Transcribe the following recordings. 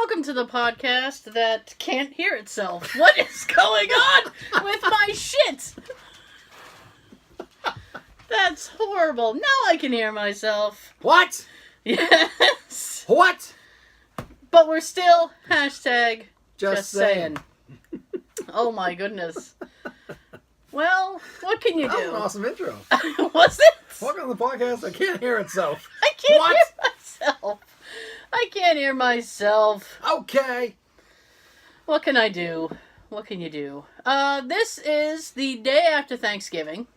Welcome to the podcast that can't hear itself. What is going on with my shit? That's horrible. Now I can hear myself. What? Yes. What? But we're still hashtag Just saying. Oh my goodness. Well, what can you That was do? an awesome intro. Was it? Welcome to the podcast that can't hear itself. I can't What? hear myself. I can't hear myself. Okay. What can I do? What can you do? This is the day after Thanksgiving.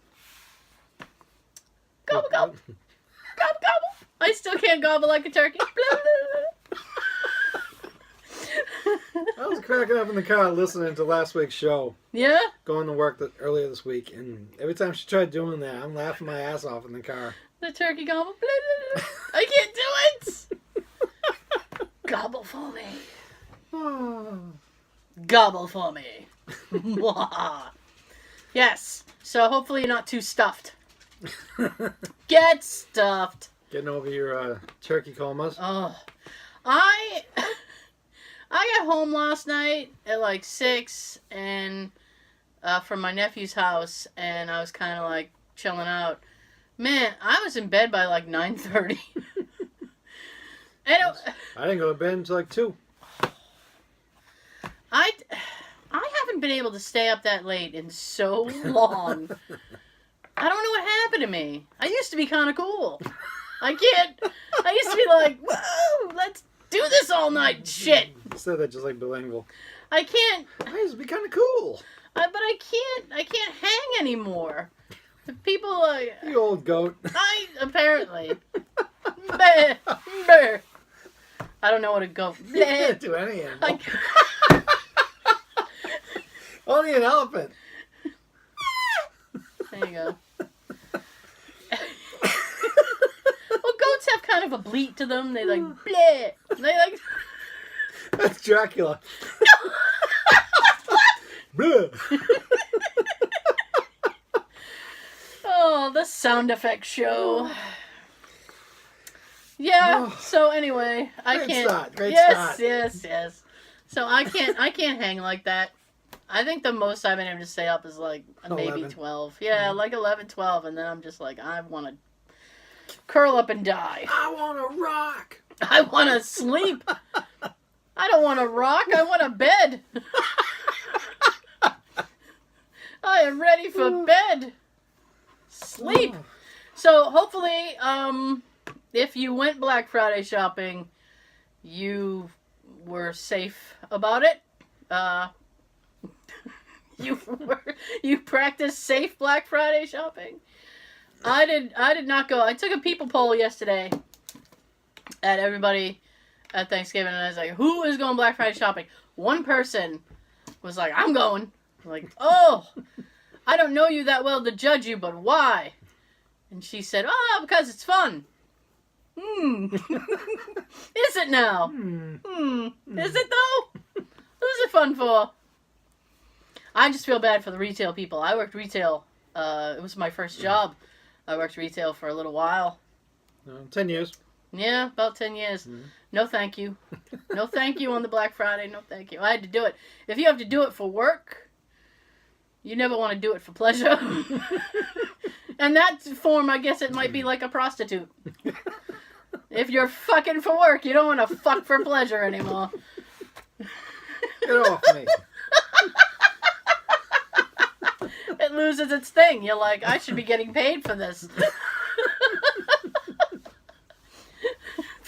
Gobble, gobble. Gobble, gobble. I still can't gobble like a turkey. I was cracking up in the car listening to last week's show. Yeah? Going to work earlier this week, and every time she tried doing that, I'm laughing my ass off in the car. The turkey gobble. I can't do it. Gobble for me. Gobble for me. Yes. So hopefully you're not too stuffed. Get stuffed. Getting over your turkey comas. Oh. I got home last night at like 6 and from my nephew's house, and I was kind of like chilling out. Man, I was in bed by like 9:30. I didn't go to bed until like 2. I haven't been able to stay up that late in so long. I don't know what happened to me. I used to be kind of cool. I used to be like, whoa, let's do this all night shit. You said that just like bilingual. I can't. I used to be kind of cool. But I can't hang anymore. People like... You old goat. Apparently. Bleh, bleh. I don't know what a goat... You can't do any animal. Only an elephant. There you go. Well, goats have kind of a bleat to them. They like... Bleh. They like... That's Dracula. Bleh. Oh, the sound effect show. Yeah. So anyway, I Great can't. start, great yes, start. yes. So I can't hang like that. I think the most I've been able to stay up is like maybe 11. 12. Yeah, like 11, 12, and then I'm just like, I want to curl up and die. I want to rock. I want to sleep. I don't want to rock. I want a bed. I am ready for bed. Sleep. So hopefully, if you went Black Friday shopping, you were safe about it. You practiced safe Black Friday shopping. I did not go. I took a people poll yesterday at everybody at Thanksgiving, and I was like, who is going Black Friday shopping? One person was like, I'm going. I'm like, oh, I don't know you that well to judge you, but why? And she said, oh, because it's fun. Is it now? Is it though? Who's it fun for? I just feel bad for the retail people. I worked retail. It was my first job. I worked retail for a little while. 10 years. Yeah, about 10 years. No thank you. No thank you on the Black Friday. No thank you. I had to do it. If you have to do it for work, you never want to do it for pleasure. And that form, I guess it might be like a prostitute. If you're fucking for work, you don't want to fuck for pleasure anymore. Get off me. It loses its thing. You're like, I should be getting paid for this.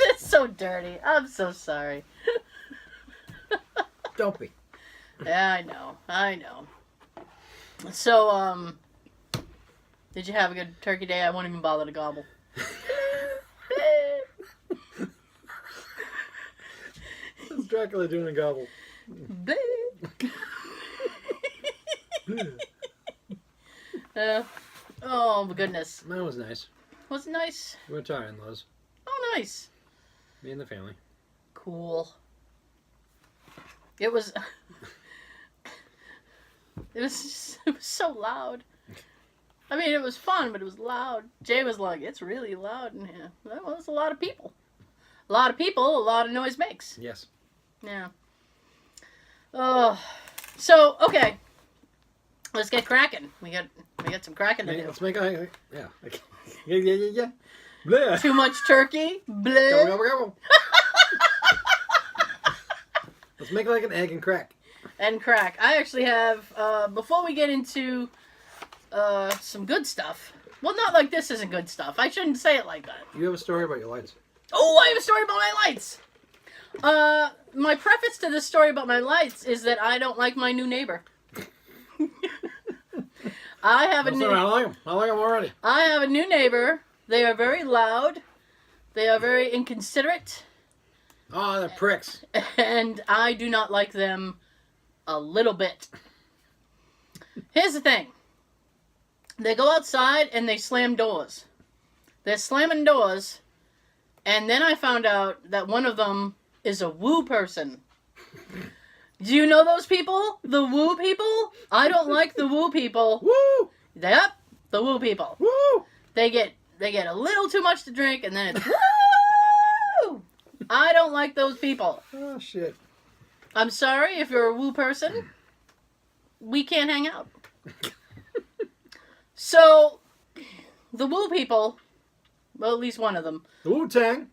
It's so dirty. I'm so sorry. Don't be. Yeah, I know. So, did you have a good turkey day? I won't even bother to gobble. It's Dracula doing a gobble. Oh, my goodness. That was nice. Was it nice? We went to our in-laws. Oh, nice. Me and the family. Cool. It was... It was so loud. I mean, it was fun, but it was loud. Jay was like, it's really loud in here. Well, it's a lot of people. A lot of people, a lot of noise makes. Yes. Yeah. Oh. So, okay. Let's get cracking. We got some cracking to do. Let's make a... Yeah. Yeah. Bleh. Too much turkey? Bleh. Gobble, gobble, gobble. Let's make like an egg and crack. And crack. I actually have, before we get into some good stuff. Well, not like this isn't good stuff. I shouldn't say it like that. You have a story about your lights. Oh, I have a story about my lights. My preface to this story about my lights is that I don't like my new neighbor. I have a new... I like them. I like them already. I have a new neighbor. They are very loud. They are very inconsiderate. Oh, they're pricks. And I do not like them a little bit. Here's the thing. They go outside and they slam doors. They're slamming doors. And then I found out that one of them is a woo person. Do you know those people? The woo people? I don't like the woo people. Woo! Yep, the woo people. Woo! They get a little too much to drink and then it's woo! I don't like those people. Oh, shit. I'm sorry if you're a woo person. We can't hang out. So, the woo people, well, at least one of them. The Wu-Tang.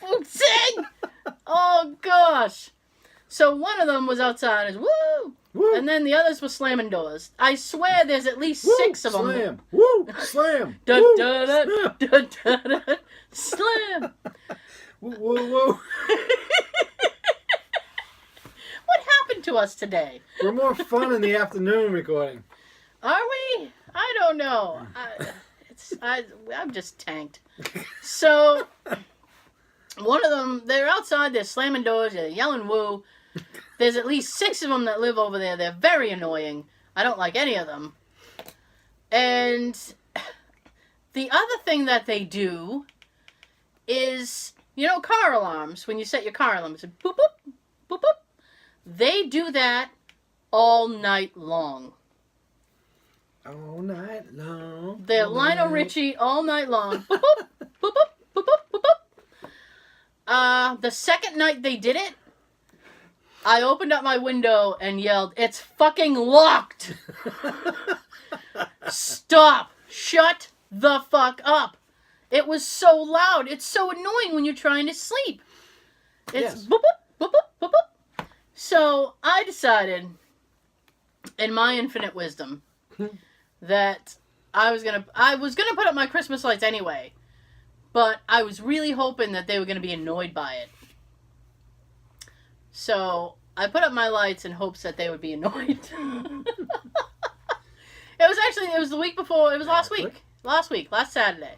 Wu-Tang! Oh, gosh. So, one of them was outside as woo! Woo! And then the others were slamming doors. I swear there's at least Woo! 6 of them. Slam! Woo! Slam! Dun, Woo! dun, dun, Snap! dun, dun, dun, slam! Woo! Woo! Woo! What happened to us today? We're more fun in the afternoon recording. Are we? I don't know. I'm just tanked. So, one of them, they're outside, they're slamming doors, they're yelling woo. There's at least 6 of them that live over there. They're very annoying. I don't like any of them. And the other thing that they do is, you know, car alarms. When you set your car alarm, it's a boop, boop, boop, boop. They do that all night long. All night long. They're Lionel Richie all night long. Boop, boop, boop, boop, boop, boop, boop, boop. The second night they did it, I opened up my window and yelled, "It's fucking locked! Stop! Shut the fuck up!" It was so loud. It's so annoying when you're trying to sleep. It's Yes. boop, boop, boop, boop, boop, boop. So I decided, in my infinite wisdom, that I was gonna put up my Christmas lights anyway, but I was really hoping that they were gonna be annoyed by it. So I put up my lights in hopes that they would be annoyed. It was the week before. It was last week. Last Saturday.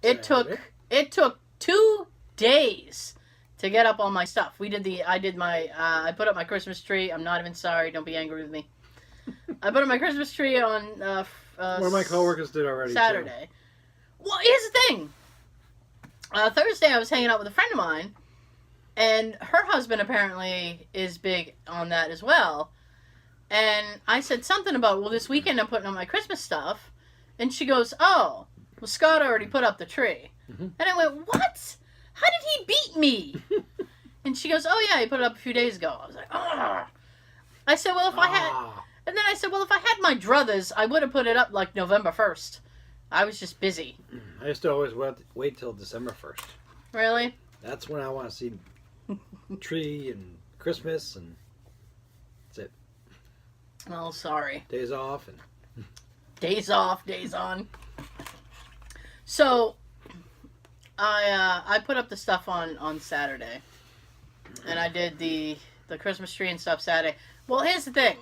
It took 2 days to get up all my stuff. I put up my Christmas tree. I'm not even sorry. Don't be angry with me. I put up my Christmas tree on One of my coworkers did already. Saturday. Well, here's the thing. Thursday I was hanging out with a friend of mine, and her husband apparently is big on that as well. And I said something about, well, this weekend I'm putting on my Christmas stuff. And she goes, oh, well, Scott already put up the tree. Mm-hmm. And I went, what? How did he beat me? And she goes, oh, yeah, he put it up a few days ago. I was like, oh. I said, well, if I had... And then I said, well, if I had my druthers, I would have put it up like November 1st. I was just busy. I used to always wait till December 1st. Really? That's when I want to see tree and Christmas, and that's it. Oh, sorry. Days off and Days off, days on. So, I put up the stuff on Saturday. And I did the Christmas tree and stuff Saturday. Well, here's the thing.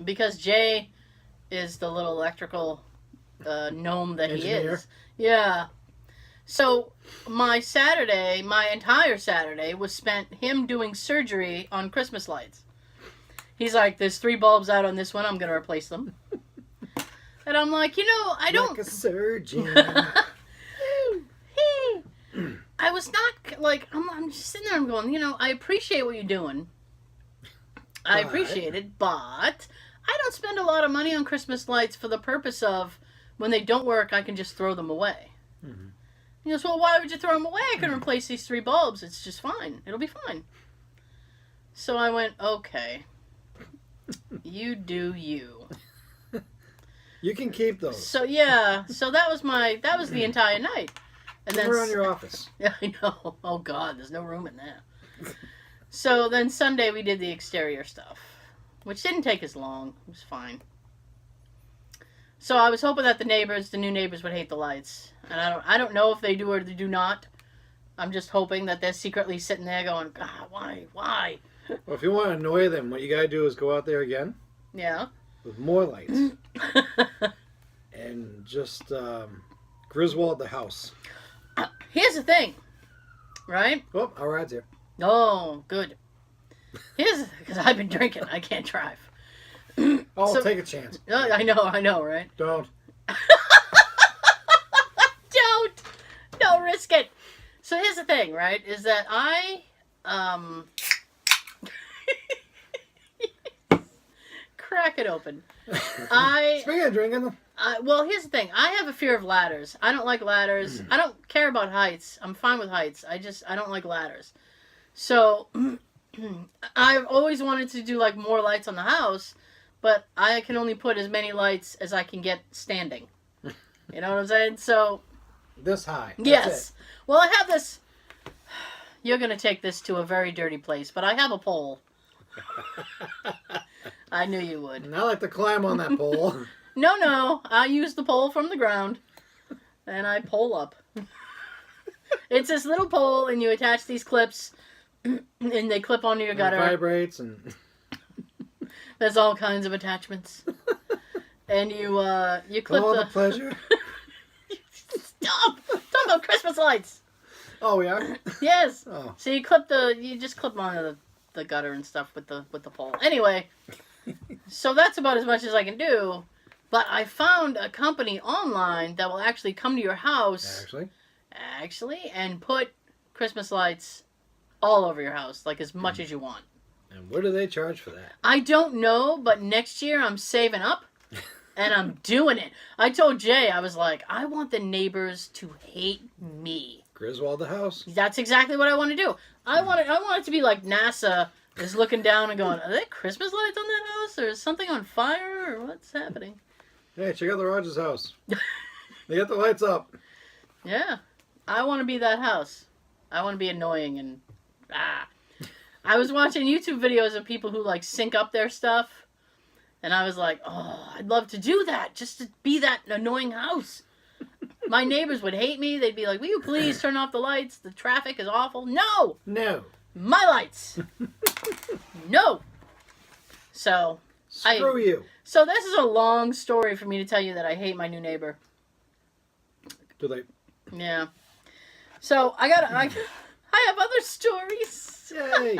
Because Jay is the little electrical gnome that Engineer. he is. Yeah. So, my entire Saturday was spent him doing surgery on Christmas lights. He's like, there's 3 bulbs out on this one, I'm going to replace them. And I'm like, I don't... Like a surgeon. I was not, like, I'm just sitting there, I'm going, I appreciate what you're doing. I appreciate it, but I don't spend a lot of money on Christmas lights for the purpose of, when they don't work, I can just throw them away. Mm-hmm. He goes, well, why would you throw them away? I can replace these 3 bulbs. It's just fine. It'll be fine. So I went, okay. You do you. You can keep those. So yeah, so that was the entire night. And Put them around your office. Yeah, I know. Oh God, there's no room in there. So then Sunday we did the exterior stuff, which didn't take as long. It was fine. So I was hoping that the new neighbors would hate the lights, and I don't know if they do or they do not. I'm just hoping that they're secretly sitting there going, God, why? Well, if you want to annoy them, what you gotta do is go out there again. Yeah. With more lights. And just Griswold the house. Here's the thing, right? Oh, our ride's here. Oh, good. Because I've been drinking. I can't drive. Oh, So- take a chance. I know, right? Don't. Don't risk it. So here's the thing, right? Is that I crack it open. Speaking of drinking, Well, here's the thing. I have a fear of ladders. I don't like ladders. I don't care about heights. I'm fine with heights. I don't like ladders. So I've always wanted to do like more lights on the house, but I can only put as many lights as I can get standing. You know what I'm saying? So this high. That's yes. Well, I have this. You're going to take this to a very dirty place, but I have a pole. I knew you would. And I like to climb on that pole. No. I use the pole from the ground, and I pole up. It's this little pole, and you attach these clips, and they clip onto your gutter. It vibrates, and There's all kinds of attachments. And you clip all the pleasure. Stop! Talk about Christmas lights. Oh, we are? Yes. Oh. So you just clip onto the gutter and stuff with the pole. Anyway, so that's about as much as I can do. But I found a company online that will actually come to your house. Actually, and put Christmas lights all over your house, like as much as you want. And what do they charge for that? I don't know, but next year I'm saving up. And I'm doing it. I told Jay, I was like, I want the neighbors to hate me. Griswold the house. That's exactly what I want to do. I want it to be like NASA is looking down and going, are there Christmas lights on that house? Or is something on fire? Or what's happening? Hey, check out the Rogers house. They got the lights up. Yeah. I want to be that house. I want to be annoying and... I was watching YouTube videos of people who like sync up their stuff. And I was like, oh, I'd love to do that. Just to be that annoying house. My neighbors would hate me. They'd be like, will you please turn off the lights? The traffic is awful. No. My lights. No. So. Screw you. So this is a long story for me to tell you that I hate my new neighbor. Too late. Yeah. So I have other stories. Yay.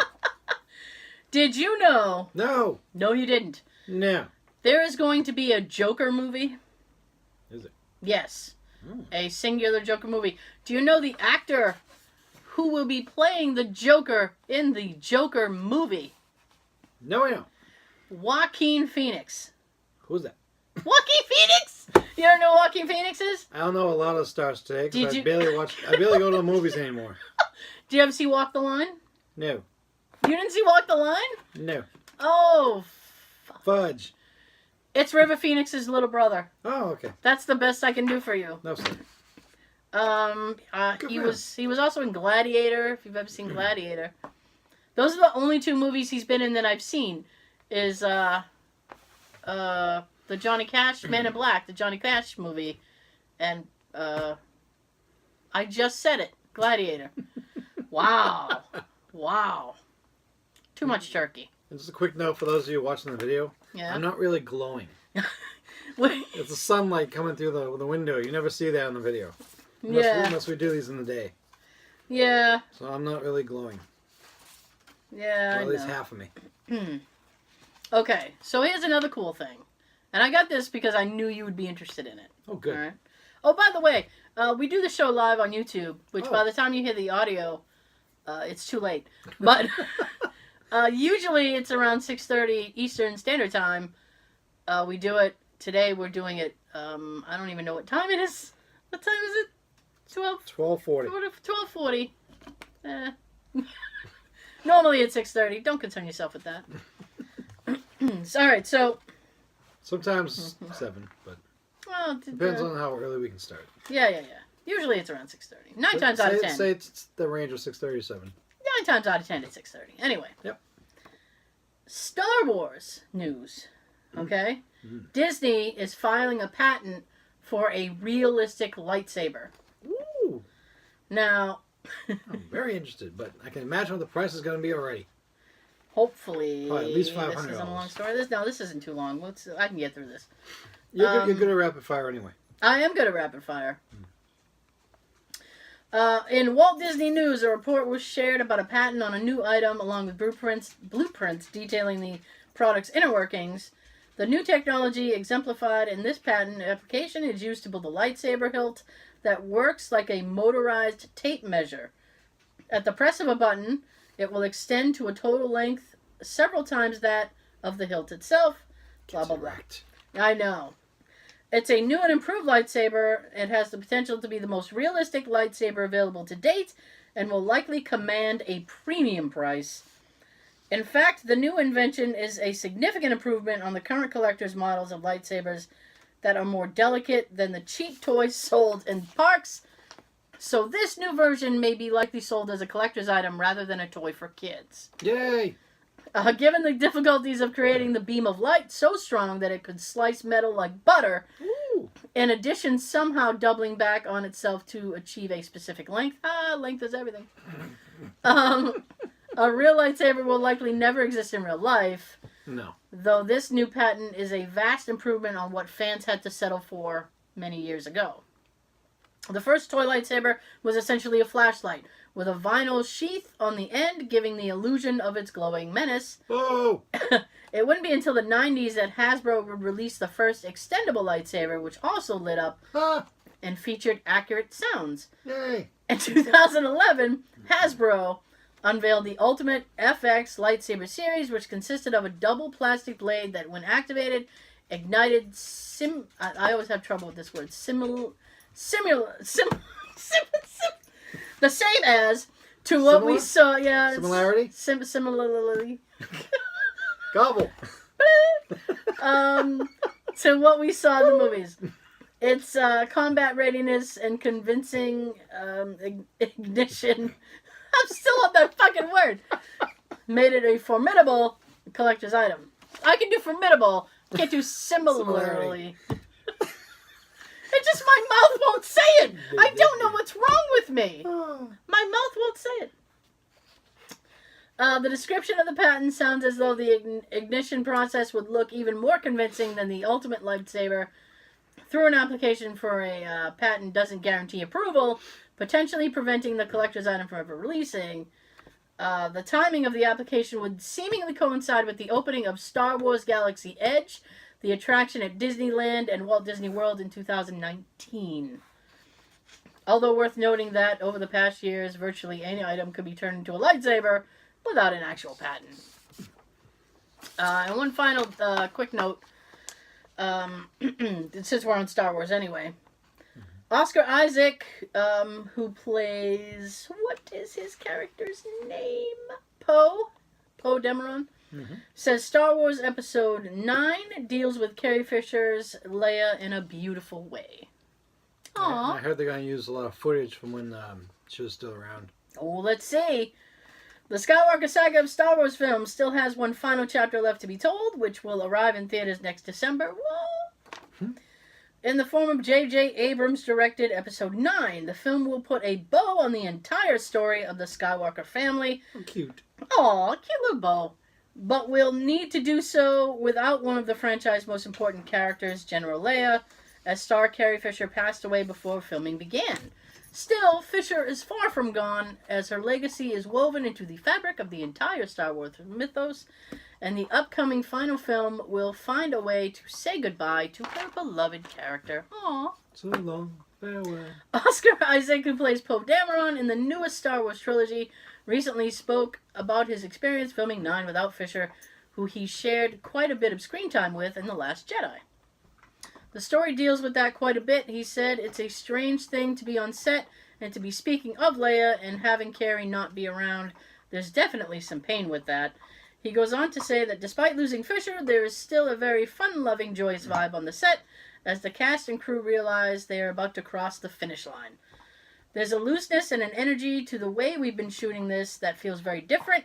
Did you know? No. No, you didn't. No. There is going to be a Joker movie. Is it? Yes. A singular Joker movie. Do you know the actor who will be playing the Joker in the Joker movie? No, I don't. Joaquin Phoenix. Who's that? Joaquin Phoenix? You don't know who Joaquin Phoenix is? I don't know a lot of stars today because Did I barely go to the movies anymore. Do you ever see Walk the Line? No. You didn't see Walk the Line? No. Oh. Fudge. It's River Phoenix's little brother. Oh, okay. That's the best I can do for you. No, sir. He was also in Gladiator, if you've ever seen Gladiator. Those are the only two movies he's been in that I've seen. Is the Johnny Cash, Man in Black, the Johnny Cash movie. And I just said it. Gladiator. Wow. Wow. Too much turkey. And just a quick note for those of you watching the video. Yeah. I'm not really glowing. Wait. It's the sunlight coming through the window. You never see that in the video. Unless we do these in the day. Yeah. So I'm not really glowing. Yeah, Or at least half of me. Okay, so here's another cool thing. And I got this because I knew you would be interested in it. Oh, good. All right. Oh, by the way, we do the show live on YouTube, which by the time you hear the audio, it's too late. But usually it's around 6:30 Eastern Standard Time. We do it. Today we're doing it. I don't even know what time it is. What time is it? 12:40. 12:40. Normally it's 6:30. Don't concern yourself with that. All right, so... Sometimes 7, but Well, depends on how early we can start. Yeah. Usually it's around 6:30. 9 times out of 10. Say it's the range of 6:30 to 7. 9 times out of 10 it's 6:30. Anyway. Yep. Star Wars news. Okay? Disney is filing a patent for a realistic lightsaber. Ooh. Now... I'm very interested, but I can imagine what the price is going to be already. Hopefully... Probably at least $500. This isn't a long story. This isn't too long. I can get through this. You're good at rapid fire anyway. I am good at rapid fire. In Walt Disney News, a report was shared about a patent on a new item along with blueprints detailing the product's inner workings. The new technology exemplified in this patent application is used to build a lightsaber hilt that works like a motorized tape measure. At the press of a button, it will extend to a total length several times that of the hilt itself. Blah, blah, blah. I know. It's a new and improved lightsaber. It has the potential to be the most realistic lightsaber available to date and will likely command a premium price. In fact, the new invention is a significant improvement on the current collector's models of lightsabers that are more delicate than the cheap toys sold in parks. So this new version may be likely sold as a collector's item rather than a toy for kids. Yay! Given the difficulties of creating the beam of light so strong that it could slice metal like butter, in addition somehow doubling back on itself to achieve a specific length. Length is everything. A real lightsaber will likely never exist in real life. No. Though this new patent is a vast improvement on what fans had to settle for many years ago. The first toy lightsaber was essentially a flashlight, with a vinyl sheath on the end, giving the illusion of its glowing menace. Oh! It wouldn't be until the 90s that Hasbro would release the first extendable lightsaber, which also lit up and featured accurate sounds. Yay! In 2011, Hasbro unveiled the Ultimate FX lightsaber series, which consisted of a double plastic blade that, when activated, ignited I always have trouble with this word. The same as to what we saw. Yeah. Similarity? Similarly. Gobble. To what we saw in the movies. Its combat readiness and convincing ignition. I'm still on that fucking word. Made it a formidable collector's item. I can do formidable. Can't do similarly. It's just my mouth won't say it. I don't know what's wrong with me. My mouth won't say it. The description of the patent sounds as though the ignition process would look even more convincing than the ultimate lightsaber. Through an application for a patent doesn't guarantee approval, potentially preventing the collector's item from ever releasing. The timing of the application would seemingly coincide with the opening of Star Wars Galaxy Edge, the attraction at Disneyland and Walt Disney World in 2019. Although worth noting that over the past years, virtually any item could be turned into a lightsaber without an actual patent. And one final quick note, since we're on Star Wars anyway. Oscar Isaac, who plays, what is his character's name? Poe Dameron, says Star Wars Episode 9 deals with Carrie Fisher's Leia in a beautiful way. Aww. I heard they're going to use a lot of footage from when she was still around. Oh, let's see. The Skywalker saga of Star Wars films still has one final chapter left to be told, which will arrive in theaters next December. Whoa! In the form of J.J. Abrams directed Episode 9, the film will put a bow on the entire story of the Skywalker family. Oh, cute. Aw, cute little bow. But will need to do so without one of the franchise's most important characters, General Leia, as star Carrie Fisher passed away before filming began. Still, Fisher is far from gone, as her legacy is woven into the fabric of the entire Star Wars mythos, and the upcoming final film will find a way to say goodbye to her beloved character. Aww. So long. Farewell. Oscar Isaac, who plays Poe Dameron in the newest Star Wars trilogy, recently spoke about his experience filming 9 without Fisher, who he shared quite a bit of screen time with in The Last Jedi. The story deals with that quite a bit. He said, "It's a strange thing to be on set and to be speaking of Leia and having Carrie not be around. There's definitely some pain with that. He goes on to say that despite losing Fisher, there is still a very fun-loving, joyous vibe on the set as the cast and crew realize they are about to cross the finish line. There's a looseness and an energy to the way we've been shooting this that feels very different.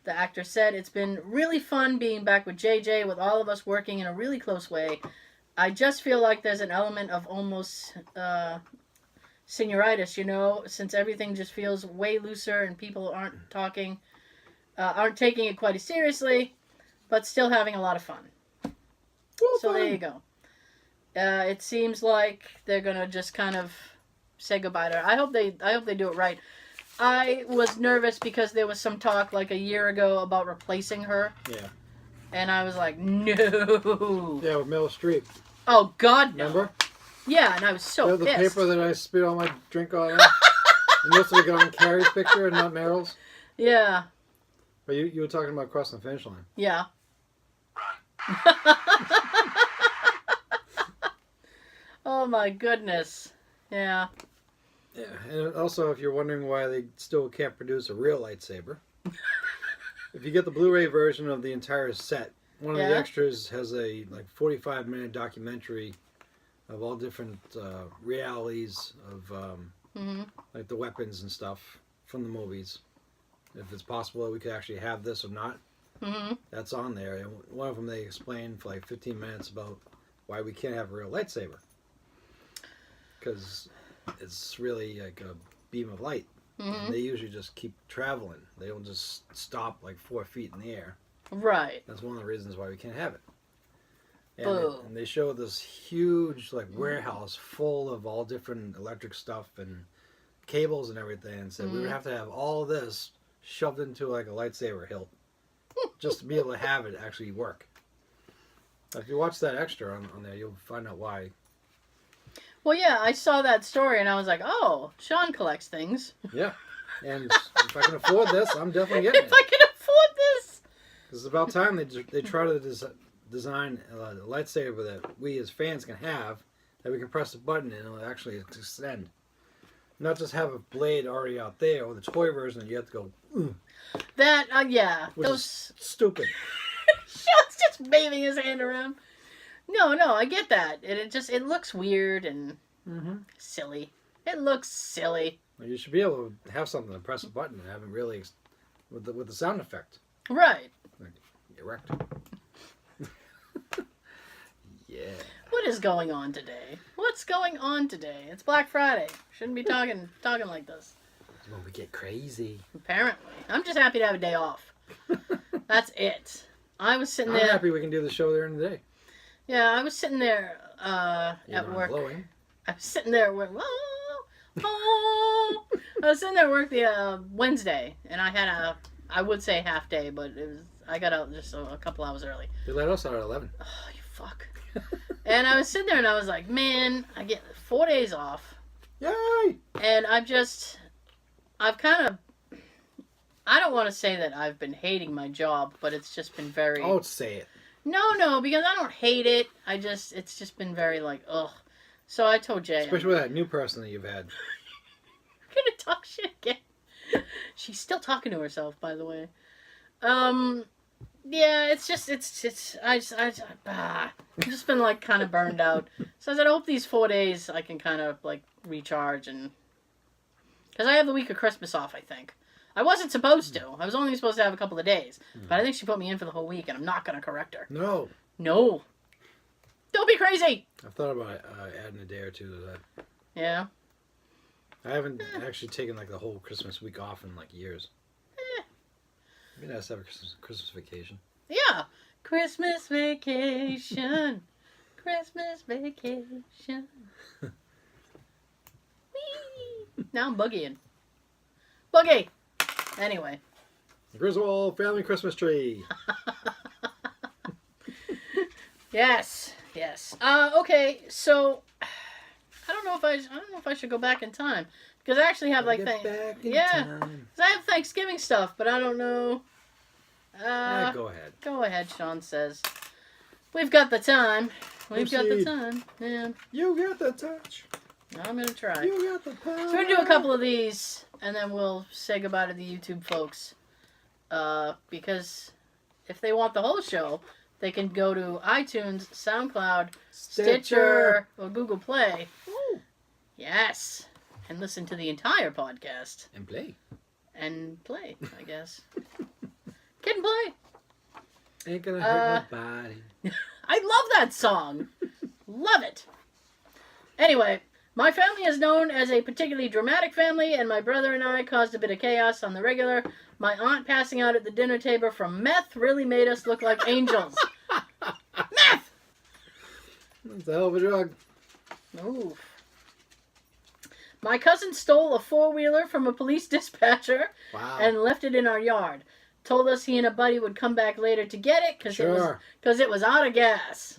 The actor said, it's been really fun being back with JJ, with all of us working in a really close way. I just feel like there's an element of almost senioritis, you know, since everything just feels way looser and people aren't taking it quite as seriously, but still having a lot of fun. So there you go. It seems like they're gonna just kind of say goodbye to her. I hope they do it right. I was nervous because there was some talk like a year ago about replacing her. Yeah. And I was like, no. Yeah, with Meryl Streep. Oh, God, no. Remember? Yeah, and I was so the pissed. paper that I spit all my drink on. And most of it got on Carrie's picture and not Meryl's. Yeah. But you were talking about crossing the finish line. Yeah. Oh, my goodness. Yeah. Yeah, and also, if you're wondering why they still can't produce a real lightsaber, if you get the Blu-ray version of the entire set, one of the extras has a 45-minute documentary of all different realities of like the weapons and stuff from the movies. If it's possible that we could actually have this or not, that's on there. And one of them they explained for like 15 minutes about why we can't have a real lightsaber, because it's really like a beam of light. And they usually just keep traveling. They don't just stop like 4 feet in the air. Right. That's one of the reasons why we can't have it. And they show this huge warehouse full of all different electric stuff and cables and everything, and said we would have to have all this shoved into like a lightsaber hilt just to be able to have it actually work. If you watch that extra on there, you'll find out why. Well, yeah, I saw that story and I was like, oh, Sean collects things. Yeah. And if I can afford this, I'm definitely getting it. If I can afford this. It's about time they try to design a lightsaber that we as fans can have, that we can press a button and it'll actually extend. Not just have a blade already out there, or the toy version that you have to go, That, yeah. Which is stupid. Sean's just waving his hand around. No, I get that. It looks weird and silly. It looks silly. Well, you should be able to have something to press a button and have it really with the sound effect. Right. Like, erect. Yeah. What is going on today? What's going on today? It's Black Friday. Shouldn't be talking like this. When we get crazy. Apparently. I'm just happy to have a day off. That's it. I was sitting there. I'm happy we can do the show there in the day. Yeah, I was sitting there at work. Blowing. I was sitting there at work. I was sitting there at work the Wednesday, and I had I would say half day, but I got out just a couple hours early. They let us out at 11. Oh, you fuck. And I was sitting there and I was like, man, I get 4 days off. Yay! And I don't want to say that I've been hating my job, but it's just been very... Oh, say it. No, because I don't hate it. It's just been very like, ugh. So I told Jay. Especially with that new person that you've had. I'm gonna talk shit again. She's still talking to herself, by the way. Yeah, I've just been like kind of burned out. So I said, I hope these 4 days I can kind of like recharge, and because I have the week of Christmas off, I think. I wasn't supposed to. I was only supposed to have a couple of days, but I think she put me in for the whole week, and I'm not gonna correct her. No. Don't be crazy. I've thought about adding a day or two to that. Yeah. I haven't actually taken like the whole Christmas week off in like years. It'd be nice to have a Christmas vacation. Yeah. Christmas vacation. Christmas vacation. Whee! Now I'm boogieing. Boogie! Anyway. Griswold family Christmas tree. Yes. Okay, so I don't know if I should go back in time, because I actually have like time. because I have Thanksgiving stuff, but I don't know. Go ahead. Go ahead, Sean says. We've got the time. We've got the time. Yeah. You got the touch. I'm gonna try. You got the power. So we're gonna do a couple of these, and then we'll say goodbye to the YouTube folks. Because if they want the whole show, they can go to iTunes, SoundCloud, Stitcher. Stitcher, or Google Play. Woo. Yes. And listen to the entire podcast. And play. And play, I guess. Kid and play. Ain't gonna hurt nobody. I love that song. Love it. Anyway, my family is known as a particularly dramatic family, and my brother and I caused a bit of chaos on the regular. My aunt passing out at the dinner table from meth really made us look like angels. Meth! That's a hell of a drug. Ooh. My cousin stole a four-wheeler from a police dispatcher and left it in our yard. Told us he and a buddy would come back later to get it because it was out of gas.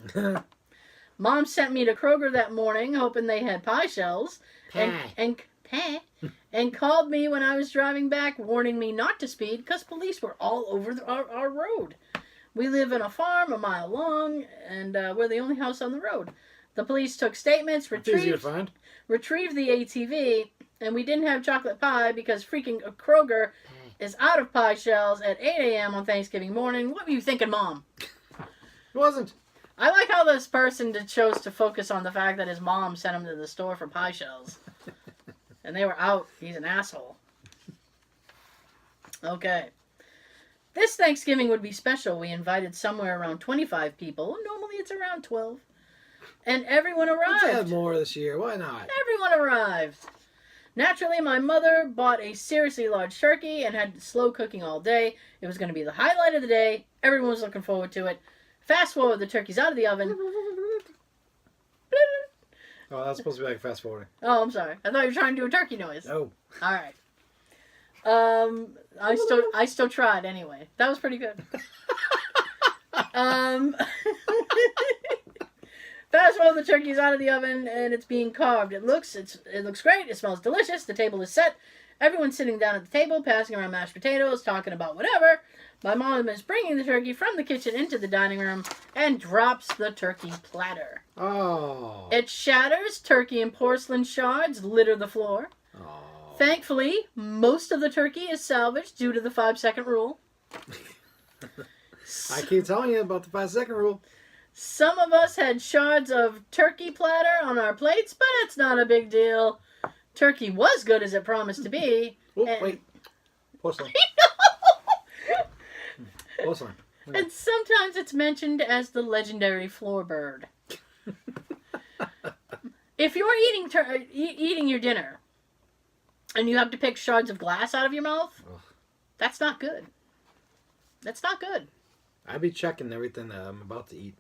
Mom sent me to Kroger that morning, hoping they had pie shells, and called me when I was driving back, warning me not to speed because police were all over our road. We live in a farm a mile long, and we're the only house on the road. The police took statements, retrieved the ATV, and we didn't have chocolate pie because freaking Kroger is out of pie shells at 8 a.m. on Thanksgiving morning. What were you thinking, Mom? It wasn't. I like how this person chose to focus on the fact that his mom sent him to the store for pie shells. And they were out. He's an asshole. Okay. This Thanksgiving would be special. We invited somewhere around 25 people. Normally it's around 12. And everyone arrived. Let's have more this year. Why not? Everyone arrived. Naturally, my mother bought a seriously large turkey and had slow cooking all day. It was going to be the highlight of the day. Everyone was looking forward to it. Fast forward, the turkey's out of the oven. Oh, that's supposed to be like fast forwarding. Oh, I'm sorry. I thought you were trying to do a turkey noise. Oh. All right. I still tried anyway. That was pretty good. Fast forward, the turkey's out of the oven and it's being carved. It looks great. It smells delicious. The table is set. Everyone's sitting down at the table, passing around mashed potatoes, talking about whatever. My mom is bringing the turkey from the kitchen into the dining room and drops the turkey platter. Oh. It shatters. Turkey and porcelain shards litter the floor. Oh. Thankfully, most of the turkey is salvaged due to the 5-second rule. I keep telling you about the 5-second rule. Some of us had shards of turkey platter on our plates, but it's not a big deal. Turkey was good as it promised to be. Oh, wait. Porcelain. Porcelain. And sometimes it's mentioned as the legendary floor bird. If you're eating your dinner and you have to pick shards of glass out of your mouth, that's not good. That's not good. I'd be checking everything that I'm about to eat.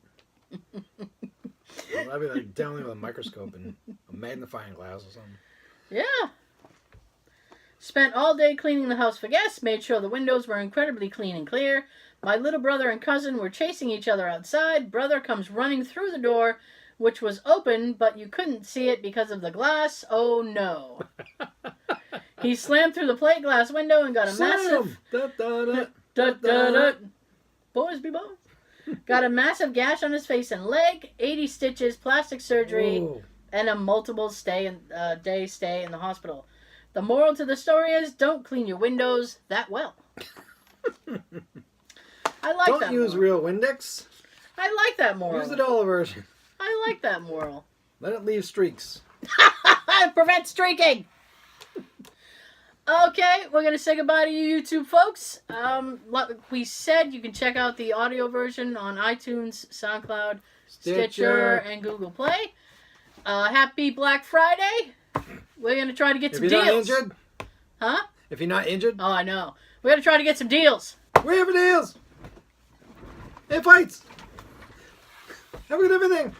I'd be like down there with a microscope and a magnifying glass or something. Yeah. Spent all day cleaning the house for guests, made sure the windows were incredibly clean and clear. My little brother and cousin were chasing each other outside. Brother comes running through the door, which was open, but you couldn't see it because of the glass. Oh no. He slammed through the plate glass window and got a massive... Boys be boys. Got a massive gash on his face and leg, 80 stitches, plastic surgery, and a multiple day stay in the hospital. The moral to the story is, don't clean your windows that well. I like that. Don't use real Windex. I like that moral. Use the dollar version. I like that moral. Let it leave streaks. Prevent streaking. Okay, we're going to say goodbye to you YouTube folks. Like we said, you can check out the audio version on iTunes, SoundCloud, Stitcher, and Google Play. Happy Black Friday. We're going to try to get some deals. If you're not injured? Huh? If you're not injured? Oh, I know. We're going to try to get some deals. We're here for deals. And fights. Have a good everything.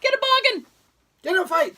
Get a bargain. Get in a fight.